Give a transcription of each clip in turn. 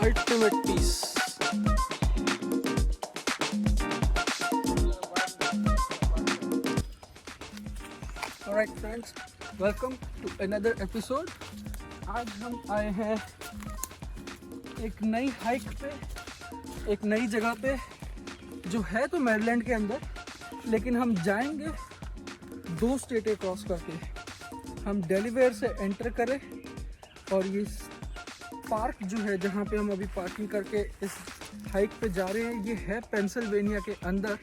ultimate peace. Alright friends, welcome to another episode. आज हम आए हैं एक नई हाइक पे, एक नई जगह पे, जो है तो मैरीलैंड के अंदर, लेकिन हम जाएंगे 2 स्टेटें क्रॉस करके। हम डेलीवेयर से एंटर करें और ये पार्क जो है जहाँ पे हम अभी पार्किंग करके इस हाइक पे जा रहे हैं, ये है पेंसिल्वेनिया के अंदर,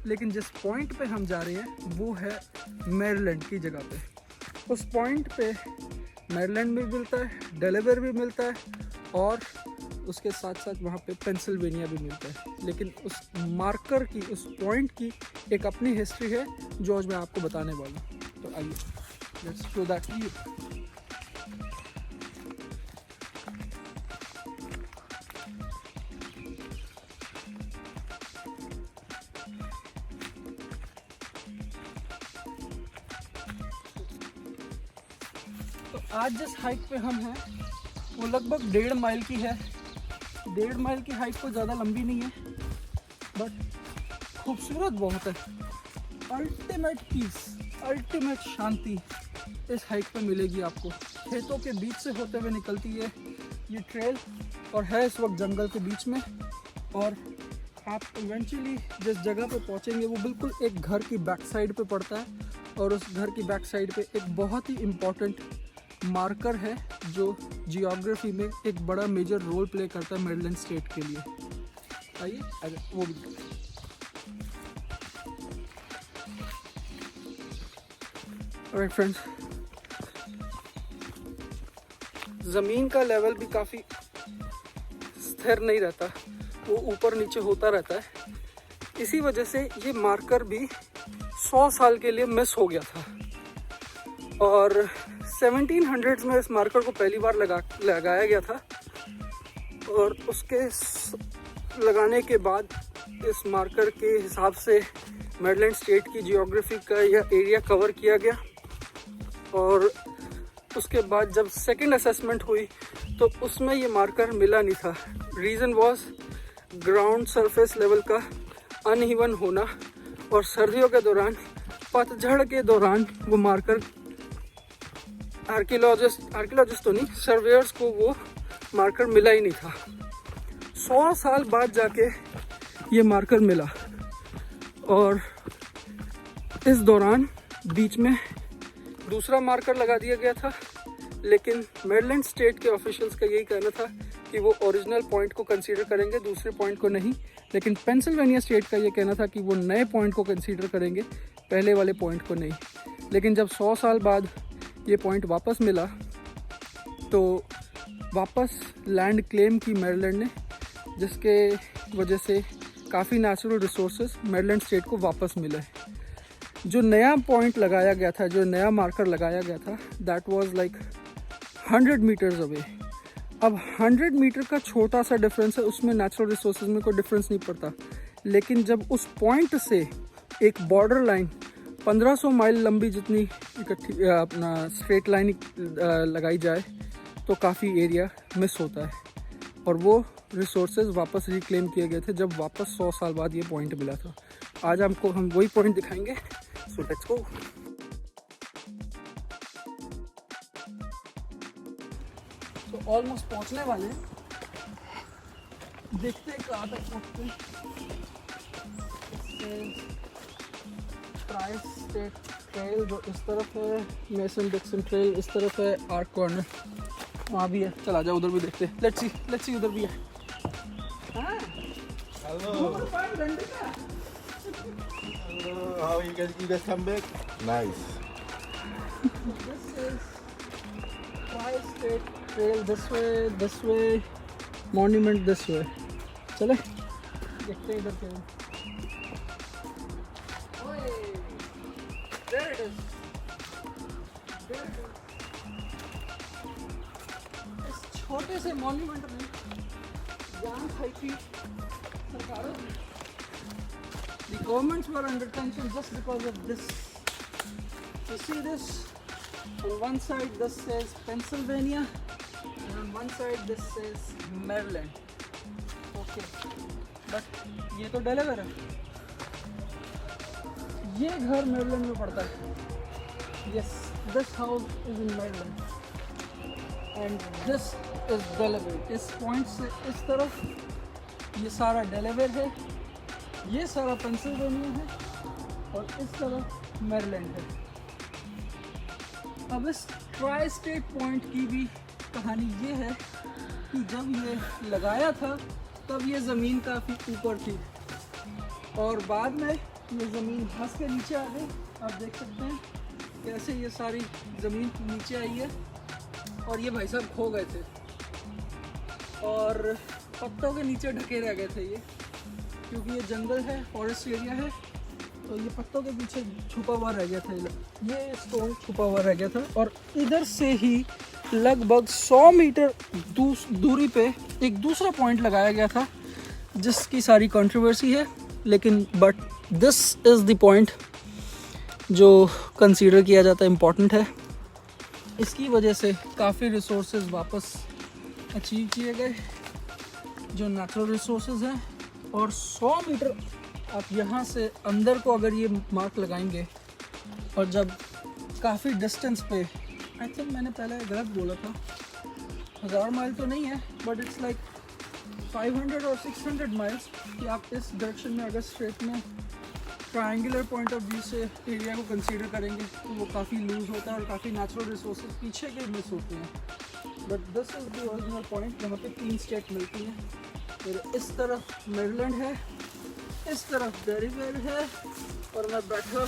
लेकिन जिस पॉइंट पे हम जा रहे हैं वो है मैरीलैंड की जगह पे। उस पॉइंट पे मैरीलैंड भी मिलता है, डेलावेयर भी मिलता है और उसके साथ साथ वहाँ पे पेंसिल्वेनिया भी मिलता है। लेकिन उस मार्कर की, उस पॉइंट की एक अपनी हिस्ट्री है जो आज मैं आपको बताने वाला हूँ। तो आइए, let's show that to you. तो आज जिस हाइक पे हम हैं वो लगभग 1.5 माइल की है। 1.5 माइल की हाइक तो ज़्यादा लंबी नहीं है, बट खूबसूरत बहुत है। अल्टीमेट पीस, अल्टीमेट शांति इस हाइक पे मिलेगी आपको। खेतों के बीच से होते हुए निकलती है ये ट्रेल और है इस वक्त जंगल के बीच में। और आप इवेंचुअली जिस जगह पे पहुंचेंगे वो बिल्कुल एक घर की बैक साइड पे पड़ता है, और उस घर की बैक साइड पे एक बहुत ही इम्पॉर्टेंट मार्कर है जो जियोग्राफी में एक बड़ा मेजर रोल प्ले करता है मैरीलैंड स्टेट के लिए। आइए अगर वो भी ऑलराइट फ्रेंड्स, ज़मीन का लेवल भी काफ़ी स्थिर नहीं रहता, वो ऊपर नीचे होता रहता है। इसी वजह से ये मार्कर भी 100 साल के लिए मिस हो गया था। और 1700s में इस मार्कर को पहली बार लगाया गया था, और उसके लगाने के बाद इस मार्कर के हिसाब से मैरीलैंड स्टेट की जियोग्राफी का यह एरिया कवर किया गया। और उसके बाद जब सेकंड असेसमेंट हुई तो उसमें ये मार्कर मिला नहीं था। Reason was ground surface level का अनइवन होना, और सर्दियों के दौरान, पतझड़ के दौरान वो मार्कर आर्कियोलॉजिस्ट तो नहीं, सर्वेयर्स को वो मार्कर मिला ही नहीं था। 100 साल बाद जाके ये मार्कर मिला, और इस दौरान बीच में दूसरा मार्कर लगा दिया गया था। लेकिन मैरीलैंड स्टेट के ऑफिशियल्स का यही कहना था कि वो ओरिजिनल पॉइंट को कंसीडर करेंगे, दूसरे पॉइंट को नहीं। लेकिन पेंसिल्वेनिया स्टेट का ये कहना था कि वो नए पॉइंट को कंसीडर करेंगे, पहले वाले पॉइंट को नहीं। लेकिन जब 100 साल बाद ये पॉइंट वापस मिला तो वापस लैंड क्लेम की मैरीलैंड ने, जिसके वजह से काफ़ी नेचुरल रिसोर्सेज मैरीलैंड स्टेट को वापस मिले। जो नया पॉइंट लगाया गया था, जो नया मार्कर लगाया गया था, that was like 100 metres away. अब 100 मीटर का छोटा सा डिफरेंस है, उसमें नेचुरल रिसोर्सेज में कोई डिफरेंस नहीं पड़ता। लेकिन जब उस पॉइंट से एक बॉर्डर लाइन 1500 माइल लंबी जितनी इकट्ठी अपना स्ट्रेट लाइन लगाई जाए तो काफ़ी एरिया मिस होता है, और वो रिसोर्सेज वापस रिक्लेम किए गए थे जब वापस 100 साल बाद ये पॉइंट मिला था। आज हम वही पॉइंट दिखाएंगे, सो लेट्स गो। तो ऑलमोस्ट पहुंचने वाले हैं, देखते हैं कहाँ तक पहुंचते हैं। ट्राइस स्टेट ट्रेल जो इस तरफ है, मेसन डिक्सन ट्रेल इस तरफ है, आर्क कॉर्नर वहाँ भी है। चला जाओ उधर भी देखते हैं। लेट्स सी उधर भी है। Hello. Hello. How you guys come back? Nice. This is Tri State Trail this way, monument this way. चले देखते हैं इधर क्या। There it is. इस छोटे से मॉन्यूमेंट में जान खाई थी सरकारों ने। The governments were under tension just because of this. You see this? On one side this says Pennsylvania, and on one side this says Maryland. Okay, but ये तो डेलावेयर है। ये घर मेरीलैंड में पड़ता है। Yes, this house is in Maryland and this is Delaware. इस point से इस तरफ ये सारा डेलावेयर है, ये सारा पेंसिल्वेनिया है और इस तरफ मेरीलैंड है। अब इस ट्राई स्टेट पॉइंट की भी कहानी ये है कि जब ये लगाया था तब ये ज़मीन काफ़ी ऊपर थी और बाद में ये ज़मीन धंस के नीचे आ गई। आप देख सकते हैं कैसे ये सारी ज़मीन नीचे आई है और ये भाई साहब खो गए थे और पत्तों के नीचे ढके रह गए थे ये, क्योंकि ये जंगल है, फॉरेस्ट एरिया है, तो ये पत्तों के पीछे छुपा हुआ रह गया था। ये स्टोन छुपा हुआ रह गया था और इधर से ही लगभग 100 मीटर दूरी पे एक दूसरा पॉइंट लगाया गया था जिसकी सारी कंट्रोवर्सी है, लेकिन but this is the point जो कंसीडर किया जाता है इम्पॉर्टेंट है। इसकी वजह से काफ़ी रिसोर्सेज वापस अचीव किए गए जो नेचुरल रिसोर्सेज हैं। और 100 मीटर आप यहाँ से अंदर को अगर ये मार्क लगाएंगे और जब काफ़ी डिस्टेंस पे, आई थिंक मैंने पहले गलत बोला था, 1000 माइल तो नहीं है बट इट्स लाइक 500 और 600 माइल्स कि आप इस डायरेक्शन में अगर स्ट्रेट में ट्रायंगुलर पॉइंट ऑफ व्यू से एरिया को कंसीडर करेंगे तो वो काफ़ी लूज होता है और काफ़ी नेचुरल रिसोर्सेज पीछे के मिस होते हैं। But this is the original point जहाँ पे 3 स्टेट मिलती हैं। फिर इस तरफ मेरीलैंड है, इस तरफ डेलावेयर है और मैं बैठा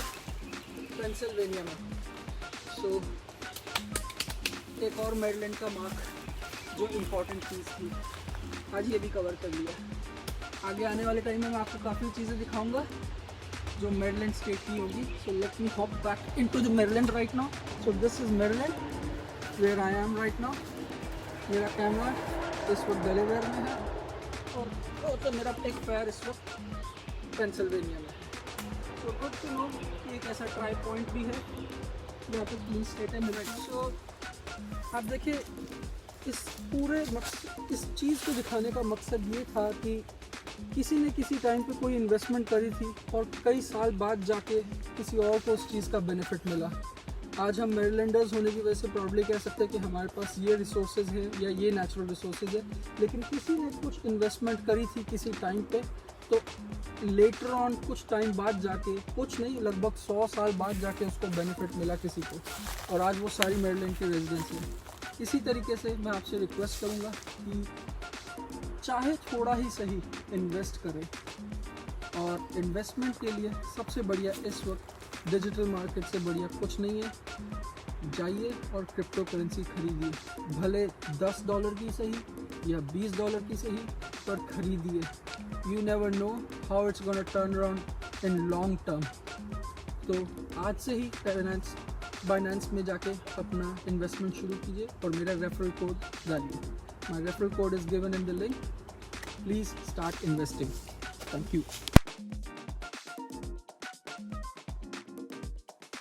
पेंसिल्वेनिया में। सो एक और मेरीलैंड का मार्क जो इम्पोर्टेंट चीज़ थी आज ये भी कवर कर लिया। आगे आने वाले टाइम में मैं आपको काफ़ी चीज़ें दिखाऊंगा जो मेरीलैंड स्टेट की होगी। So let me hop back into the Maryland right now. So this is Maryland where I am right now. मेरा कैमरा इस वक्त डेलावेयर में है और तो मेरा एक पैर इस वक्त पेंसिल्वेनिया में। तो गुड टू नो कि एक ऐसा ट्राई पॉइंट भी है जहाँ पे 3 स्टेटें मिल रही। सो आप देखिए इस पूरे इस चीज़ को दिखाने का मकसद ये था कि किसी ने किसी टाइम पे कोई इन्वेस्टमेंट करी थी और कई साल बाद जाके किसी और को उस चीज़ का बेनिफिट मिला। आज हम मेरीलैंडर्स होने की वजह से प्रॉब्ली कह सकते हैं कि हमारे पास ये रिसोर्सेज हैं या ये नेचुरल रिसोर्सेज है, लेकिन किसी ने कुछ इन्वेस्टमेंट करी थी किसी टाइम पे, तो लेटर ऑन कुछ टाइम बाद जाके, कुछ नहीं लगभग 100 साल बाद जाके उसको बेनिफिट मिला किसी को, और आज वो सारी मेरीलैंड के रेजिडेंट्स हैं। इसी तरीके से मैं आपसे रिक्वेस्ट करूँगा कि चाहे थोड़ा ही सही इन्वेस्ट करें, और इन्वेस्टमेंट के लिए सबसे बढ़िया इस वक्त डिजिटल मार्केट से बढ़िया कुछ नहीं है। जाइए और क्रिप्टो करेंसी खरीदिए, भले $10 की सही या $20 की सही, पर खरीदिए। You never know how it's gonna turn around in long term. तो आज से ही बाइनेंस में जाके अपना इन्वेस्टमेंट शुरू कीजिए और मेरा रेफरल कोड डालिए। My referral code is given in the link. Please start investing. Thank you.